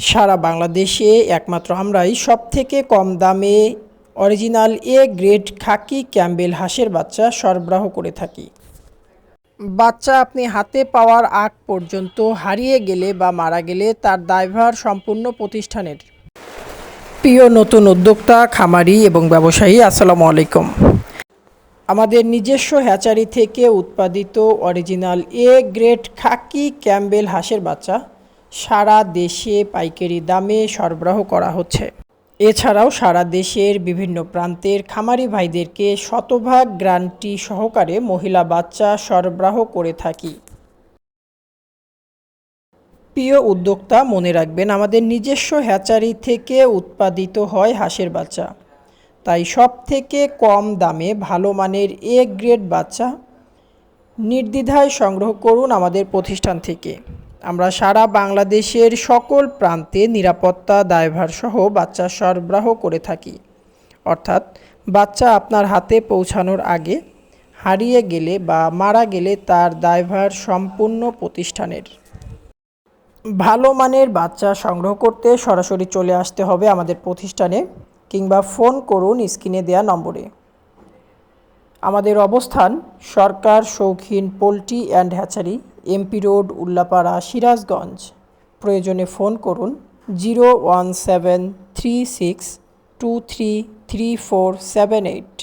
সারা বাংলাদেশে একমাত্র আমরাই সবথেকে কম দামে original A grade Khakee Campbell হাঁসের বাচ্চা সরবরাহ করে থাকি। বাচ্চা আপনি হাতে পাওয়ার আগ পর্যন্ত হারিয়ে গেলে বা মারা গেলে তার দায়ভার সম্পূর্ণ প্রতিষ্ঠানের। প্রিয় নতুন উদ্যোক্তা, খামারি এবং ব্যবসায়ী, আসসালামু আলাইকুম। আমাদের নিজস্ব হ্যাচারি থেকে উৎপাদিত original A grade Khakee Campbell হাঁসের বাচ্চা সারা দেশে পাইকারি দামে সরবরাহ করা হচ্ছে। এছাড়াও সারা দেশের বিভিন্ন প্রান্তের খামারি ভাইদেরকে শতভাগ গ্যারান্টি সহকারে মহিলা বাচ্চা সরবরাহ করে থাকি। প্রিয় উদ্যোক্তা, মনে রাখবেন আমাদের নিজস্ব হ্যাচারি থেকে উৎপাদিত হয় হাঁসের বাচ্চা, তাই সব থেকে কম দামে ভালো মানের এ গ্রেড বাচ্চা নির্দ্বিধায় সংগ্রহ করুন আমাদের প্রতিষ্ঠান থেকে। আমরা সারা বাংলাদেশের সকল প্রান্তে নিরাপত্তা দায়ভার সহ বাচ্চা সরবরাহ করে থাকি। অর্থাৎ বাচ্চা আপনার হাতে পৌঁছানোর আগে হারিয়ে গেলে বা মারা গেলে তার দায়ভার সম্পূর্ণ প্রতিষ্ঠানের। ভালো মানের বাচ্চা সংগ্রহ করতে সরাসরি চলে আসতে হবে আমাদের প্রতিষ্ঠানে কিংবা ফোন করুন স্ক্রিনে দেওয়া নম্বরে। আমাদের অবস্থান সরকার শৌখিন poultry and hatchery, MP road, Ullapara, Sirajganj. প্রয়োজনে ফোন করুন 01736233478।